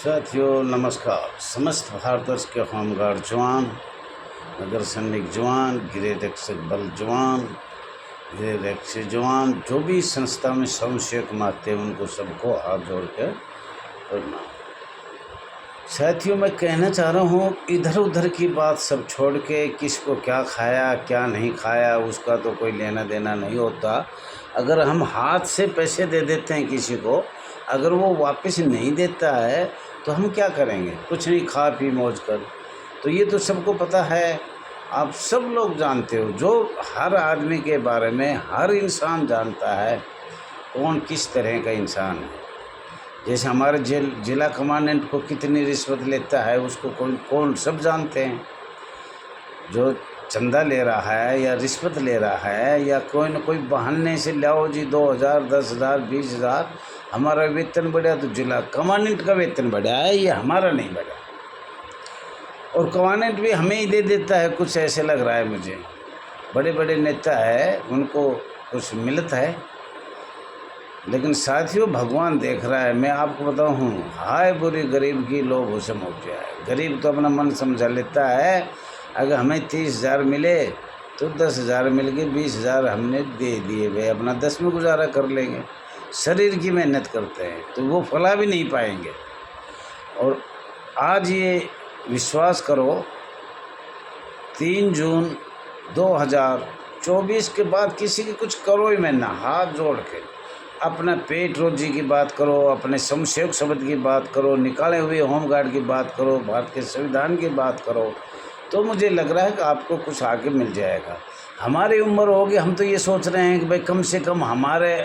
साथियों नमस्कार। समस्त भारतवर्ष के होमगार्ड जवान, नगर सैनिक जवान, गृह रक्षक बल जवान, गृह रक्षक जवान, जो भी संस्था में स्वयंसेवक मानते हैं उनको सबको हाथ जोड़ कर प्रणाम। साथियों मैं कहना चाह रहा हूँ, इधर उधर की बात सब छोड़ के किसको क्या खाया क्या नहीं खाया उसका तो कोई लेना देना नहीं होता। अगर हम हाथ से पैसे दे देते हैं किसी को, अगर वो वापस नहीं देता है तो हम क्या करेंगे? कुछ नहीं, खा पी मौज कर। तो ये तो सबको पता है, आप सब लोग जानते हो। जो हर आदमी के बारे में हर इंसान जानता है कौन किस तरह का इंसान है। जैसे हमारे जिला कमांडेंट को कितनी रिश्वत लेता है उसको कौन सब जानते हैं। जो चंदा ले रहा है या रिश्वत ले रहा है या कोई न कोई बहाने से लाओ जी 2000, 10,000, 20,000 हमारा वेतन बढ़ा तो जिला कमांडेंट का वेतन बढ़ा है, ये हमारा नहीं बढ़ा। और कमांडेंट भी हमें ही दे देता है, कुछ ऐसे लग रहा है मुझे। बड़े बड़े नेता है उनको कुछ मिलता है, लेकिन साथियों भगवान देख रहा है। मैं आपको बताऊँ, हाय बुरी गरीब की लोग हुस्म हो गया है। गरीब तो अपना मन समझा लेता है, अगर हमें 30,000 मिले तो 10,000 मिल गए, 20,000 हमने दे दिए, भाई अपना 10 में गुजारा कर लेंगे। शरीर की मेहनत करते हैं तो वो फला भी नहीं पाएंगे। और आज ये विश्वास करो, 3 जून 2024 के बाद किसी की कुछ करो ही मैं ना, हाथ जोड़ के अपना पेट रोजी की बात करो, अपने स्वयंसेवक शब्द की बात करो, निकाले हुए होमगार्ड की बात करो, भारत के संविधान की बात करो, तो मुझे लग रहा है कि आपको कुछ आगे मिल जाएगा। हमारी उम्र होगी, हम तो ये सोच रहे हैं कि भाई कम से कम हमारे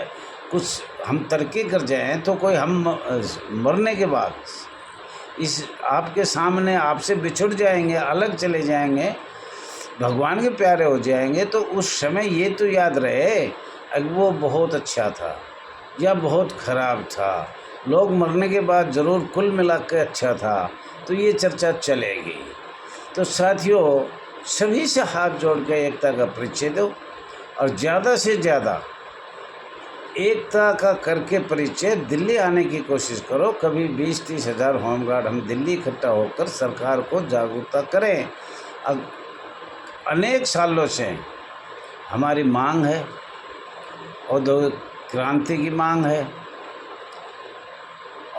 कुछ हम तरक्की कर जाएं, तो कोई हम मरने के बाद इस आपके सामने आपसे बिछुड़ जाएंगे, अलग चले जाएंगे, भगवान के प्यारे हो जाएंगे, तो उस समय ये तो याद रहे अब वो बहुत अच्छा था या बहुत ख़राब था। लोग मरने के बाद ज़रूर कुल मिला के अच्छा था, तो ये चर्चा चलेगी। तो साथियों सभी से हाथ जोड़ के एकता का परिचय दो और ज़्यादा से ज़्यादा एकता का करके परिचय दिल्ली आने की कोशिश करो। कभी 20-30 हज़ार होमगार्ड हम दिल्ली इकट्ठा होकर सरकार को जागरूकता करें। अब अनेक सालों से हमारी मांग है, औद्योगिक क्रांति की मांग है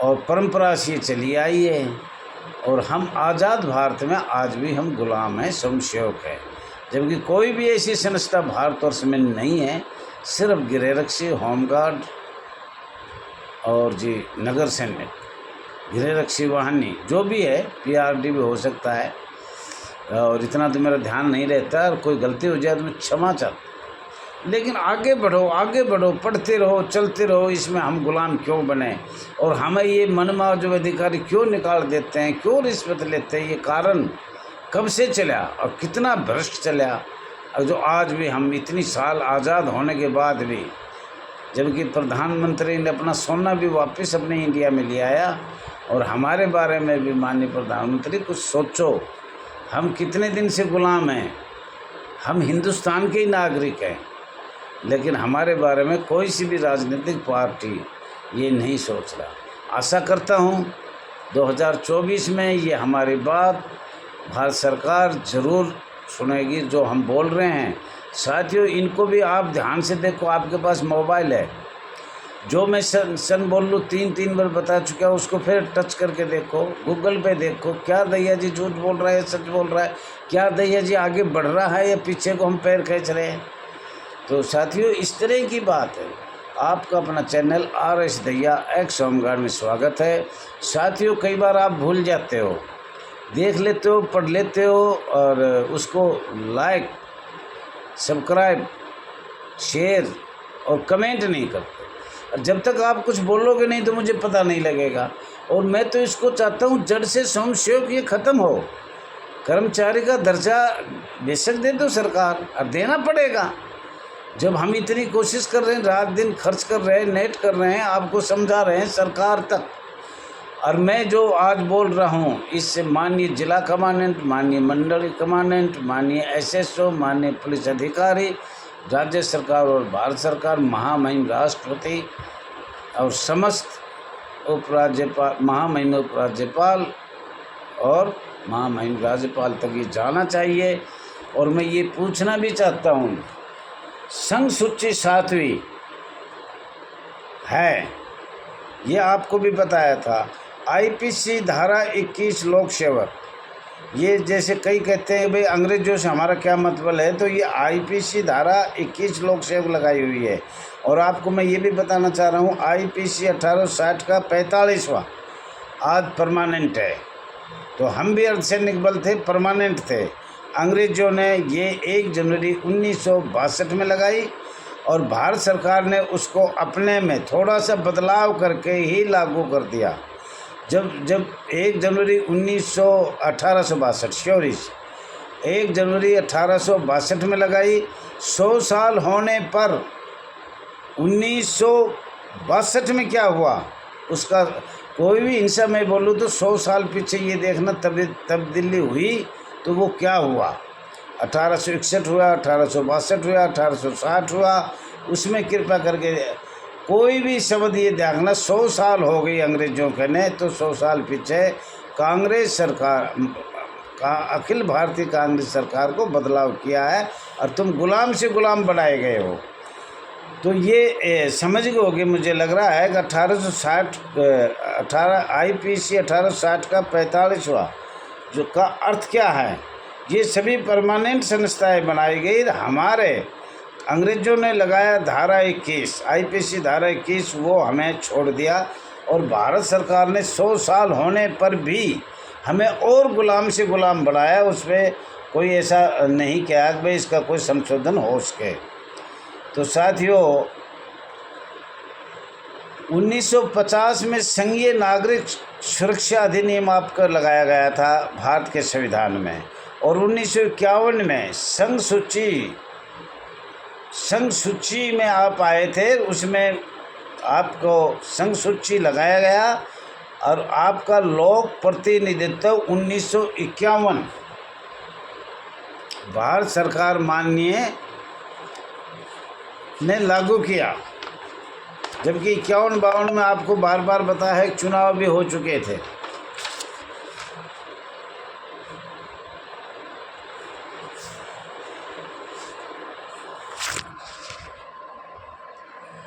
और परंपरा से चली आई है, और हम आज़ाद भारत में आज भी हम गुलाम हैं, स्वयंसेवक हैं। जबकि कोई भी ऐसी संस्था भारतवर्ष में नहीं है, सिर्फ गृह रक्षक, होमगार्ड और जी नगर सैनिक, गृह रक्षक वाहिनी जो भी है, PRD भी हो सकता है। और इतना तो मेरा ध्यान नहीं रहता, और कोई गलती हो जाए तो मैं क्षमा चाहता। लेकिन आगे बढ़ो, पढ़ते रहो, चलते रहो। इसमें हम गुलाम क्यों बने और हमें ये मनमाव अधिकारी क्यों निकाल देते हैं, क्यों रिश्वत लेते हैं? ये कारण कब से चला और कितना भ्रष्ट चला, और जो आज भी हम इतनी साल आज़ाद होने के बाद भी, जबकि प्रधानमंत्री ने अपना सोना भी वापस अपने इंडिया में ले आया। और हमारे बारे में भी माननीय प्रधानमंत्री कुछ सोचो, हम कितने दिन से गुलाम हैं। हम हिंदुस्तान के ही नागरिक हैं, लेकिन हमारे बारे में कोई सी भी राजनीतिक पार्टी ये नहीं सोच रहा। आशा करता हूँ 2024 में ये हमारी बात भारत सरकार ज़रूर सुनेगी, जो हम बोल रहे हैं। साथियों इनको भी आप ध्यान से देखो, आपके पास मोबाइल है, जो मैं सन बोल लूँ 3 बार बता चुका हूँ, उसको फिर टच करके देखो, गूगल पे देखो, क्या दैया जी झूठ बोल रहा है, सच बोल रहा है, क्या दैया जी आगे बढ़ रहा है या पीछे को हम पैर खींच रहे हैं। तो साथियों इस तरह की बात है। आपका अपना चैनल RS दैया एक्स होमगार्ड में स्वागत है। साथियों कई बार आप भूल जाते हो, देख लेते हो, पढ़ लेते हो और उसको लाइक, सब्सक्राइब, शेयर और कमेंट नहीं करते। और जब तक आप कुछ बोलोगे नहीं तो मुझे पता नहीं लगेगा। और मैं तो इसको चाहता हूँ जड़ से स्वयंसेवक ये ख़त्म हो। कर्मचारी का दर्जा बेशक दे दो सरकार, अब देना पड़ेगा। जब हम इतनी कोशिश कर रहे हैं, रात दिन खर्च कर रहे हैं, नेट कर रहे हैं, आपको समझा रहे हैं सरकार तक। और मैं जो आज बोल रहा हूँ इससे माननीय जिला कमांडेंट, माननीय मंडल कमांडेंट, माननीय SSO, माननीय पुलिस अधिकारी, राज्य सरकार और भारत सरकार, महामहिम राष्ट्रपति और समस्त उपराज्यपाल, महामहिम उपराज्यपाल और महामहिम राज्यपाल तक ये जाना चाहिए। और मैं ये पूछना भी चाहता हूँ, संघ सूची 7वीं है, ये आपको भी बताया था। आईपीसी धारा 21 लोक सेवक, ये जैसे कई कहते हैं भाई अंग्रेजों से हमारा क्या मतलब है, तो ये आईपीसी धारा 21 लोक सेवक लगाई हुई है। और आपको मैं ये भी बताना चाह रहा हूँ, आईपीसी 1860 का 45वां आज परमानेंट है। तो हम भी अर्धसैनिक बल थे, परमानेंट थे। अंग्रेजों ने ये 1 जनवरी 1962 में लगाई और भारत सरकार ने उसको अपने में थोड़ा सा बदलाव करके ही लागू कर दिया। जब 1 जनवरी 1862 1 जनवरी 1862 में लगाई, 100 साल होने पर 1962 में क्या हुआ उसका कोई भी हिंसा मैं बोलूँ तो 100 साल पीछे ये देखना तब्दीली हुई तो वो क्या हुआ। 1861 हुआ, 1862 हुआ, 1860 हुआ, उसमें कृपा करके कोई भी शब्द ये देखना 100 साल हो गई अंग्रेजों के ने, तो 100 साल पीछे कांग्रेस सरकार अखिल भारतीय कांग्रेस सरकार को बदलाव किया है और तुम गुलाम से गुलाम बनाए गए हो। तो ये समझ गए होगे, मुझे लग रहा है कि 1860 आईपीसी 1860 का 45वां जो का अर्थ क्या है। ये सभी परमानेंट संस्थाएं बनाई गई। हमारे अंग्रेजों ने लगाया धारा 21 आईपीसी धारा 21, वो हमें छोड़ दिया और भारत सरकार ने 100 साल होने पर भी हमें और गुलाम से गुलाम बनाया। उसमें कोई ऐसा नहीं किया कि भाई इसका कोई संशोधन हो सके। तो साथियों 1950 में संघीय नागरिक सुरक्षा अधिनियम आपका लगाया गया था भारत के संविधान में, और 1951 में संघ सूची में आप आए थे, उसमें आपको संघ सूची लगाया गया और आपका लोक प्रतिनिधित्व 1951 भारत सरकार माननीय ने लागू किया। जबकि 51-52 में आपको बार बार बताया है चुनाव भी हो चुके थे।